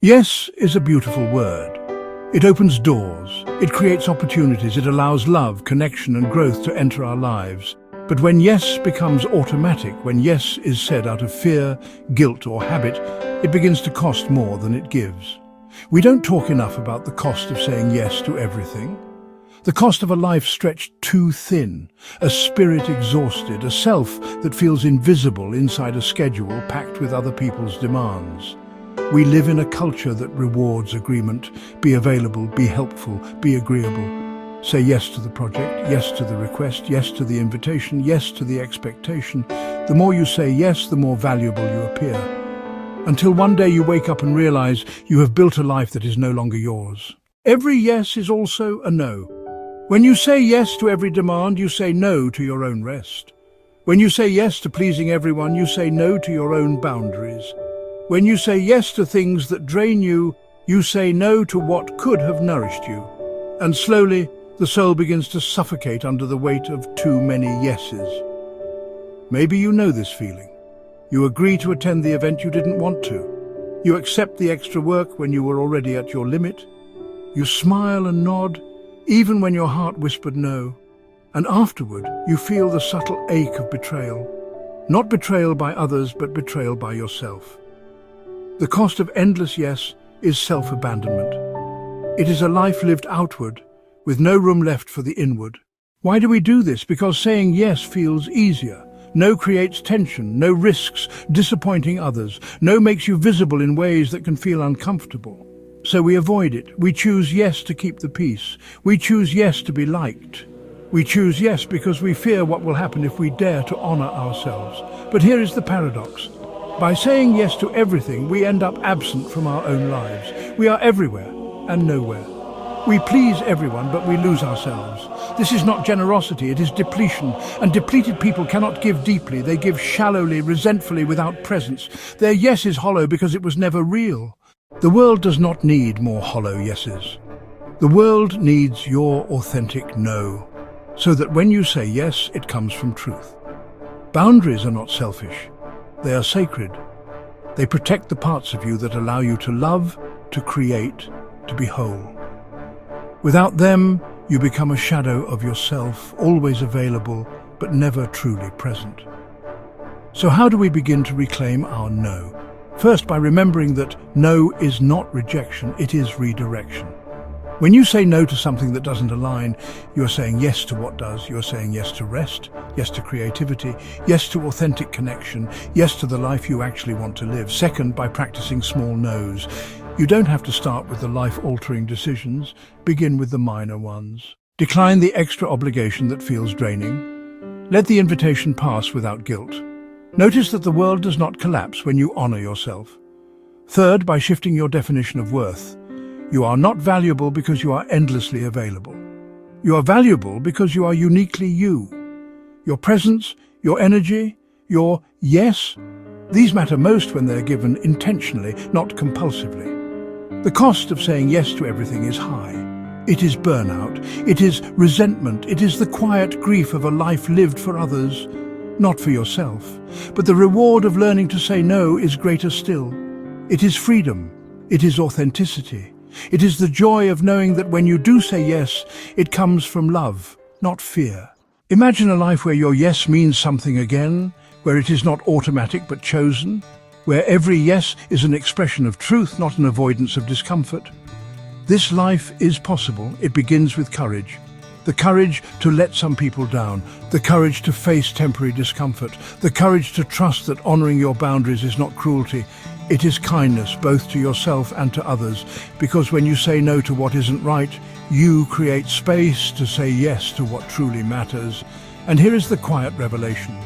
Yes is a beautiful word. It opens doors, it creates opportunities, it allows love, connection and growth to enter our lives. But when yes becomes automatic, when yes is said out of fear, guilt or habit, it begins to cost more than it gives. We don't talk enough about the cost of saying yes to everything. The cost of a life stretched too thin, a spirit exhausted, a self that feels invisible inside a schedule packed with other people's demands. We live in a culture that rewards agreement. Be available, be helpful, be agreeable. Say yes to the project, yes to the request, yes to the invitation, yes to the expectation. The more you say yes, the more valuable you appear. Until one day you wake up and realize you have built a life that is no longer yours. Every yes is also a no. When you say yes to every demand, you say no to your own rest. When you say yes to pleasing everyone, you say no to your own boundaries. When you say yes to things that drain you, you say no to what could have nourished you. And slowly, the soul begins to suffocate under the weight of too many yeses. Maybe you know this feeling. You agree to attend the event you didn't want to. You accept the extra work when you were already at your limit. You smile and nod, even when your heart whispered no. And afterward, you feel the subtle ache of betrayal. Not betrayal by others, but betrayal by yourself. The cost of endless yes is self-abandonment. It is a life lived outward, with no room left for the inward. Why do we do this? Because saying yes feels easier. No creates tension, no risks disappointing others, no makes you visible in ways that can feel uncomfortable. So we avoid it. We choose yes to keep the peace. We choose yes to be liked. We choose yes because we fear what will happen if we dare to honor ourselves. But here is the paradox. By saying yes to everything, we end up absent from our own lives. We are everywhere and nowhere. We please everyone, but we lose ourselves. This is not generosity, it is depletion. And depleted people cannot give deeply. They give shallowly, resentfully, without presence. Their yes is hollow because it was never real. The world does not need more hollow yeses. The world needs your authentic no, so that when you say yes, it comes from truth. Boundaries are not selfish. They are sacred. They protect the parts of you that allow you to love, to create, to be whole. Without them, you become a shadow of yourself, always available, but never truly present. So how do we begin to reclaim our no? First, by remembering that no is not rejection, it is redirection. When you say no to something that doesn't align, you are saying yes to what does. You are saying yes to rest, yes to creativity, yes to authentic connection, yes to the life you actually want to live. Second, by practicing small no's. You don't have to start with the life-altering decisions. Begin with the minor ones. Decline the extra obligation that feels draining. Let the invitation pass without guilt. Notice that the world does not collapse when you honor yourself. Third, by shifting your definition of worth. You are not valuable because you are endlessly available. You are valuable because you are uniquely you. Your presence, your energy, your yes, these matter most when they're given intentionally, not compulsively. The cost of saying yes to everything is high. It is burnout, it is resentment, it is the quiet grief of a life lived for others, not for yourself. But the reward of learning to say no is greater still. It is freedom, it is authenticity. It is the joy of knowing that when you do say yes, it comes from love, not fear. Imagine a life where your yes means something again, where it is not automatic but chosen, where every yes is an expression of truth, not an avoidance of discomfort. This life is possible. It begins with courage. The courage to let some people down, the courage to face temporary discomfort, the courage to trust that honoring your boundaries is not cruelty. It is kindness, both to yourself and to others, because when you say no to what isn't right, you create space to say yes to what truly matters. And here is the quiet revelation.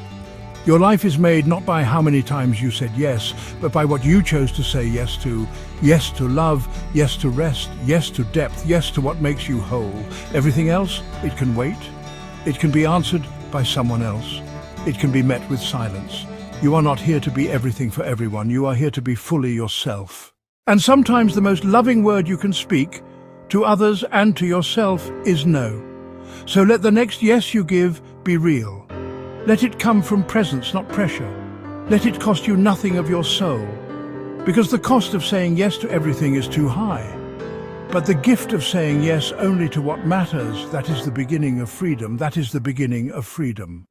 Your life is made not by how many times you said yes, but by what you chose to say yes to. Yes to love, yes to rest, yes to depth, yes to what makes you whole. Everything else, it can wait. It can be answered by someone else. It can be met with silence. You are not here to be everything for everyone. You are here to be fully yourself. And sometimes the most loving word you can speak, to others and to yourself, is no. So let the next yes you give be real. Let it come from presence, not pressure. Let it cost you nothing of your soul. Because the cost of saying yes to everything is too high. But the gift of saying yes only to what matters, that is the beginning of freedom. That is the beginning of freedom.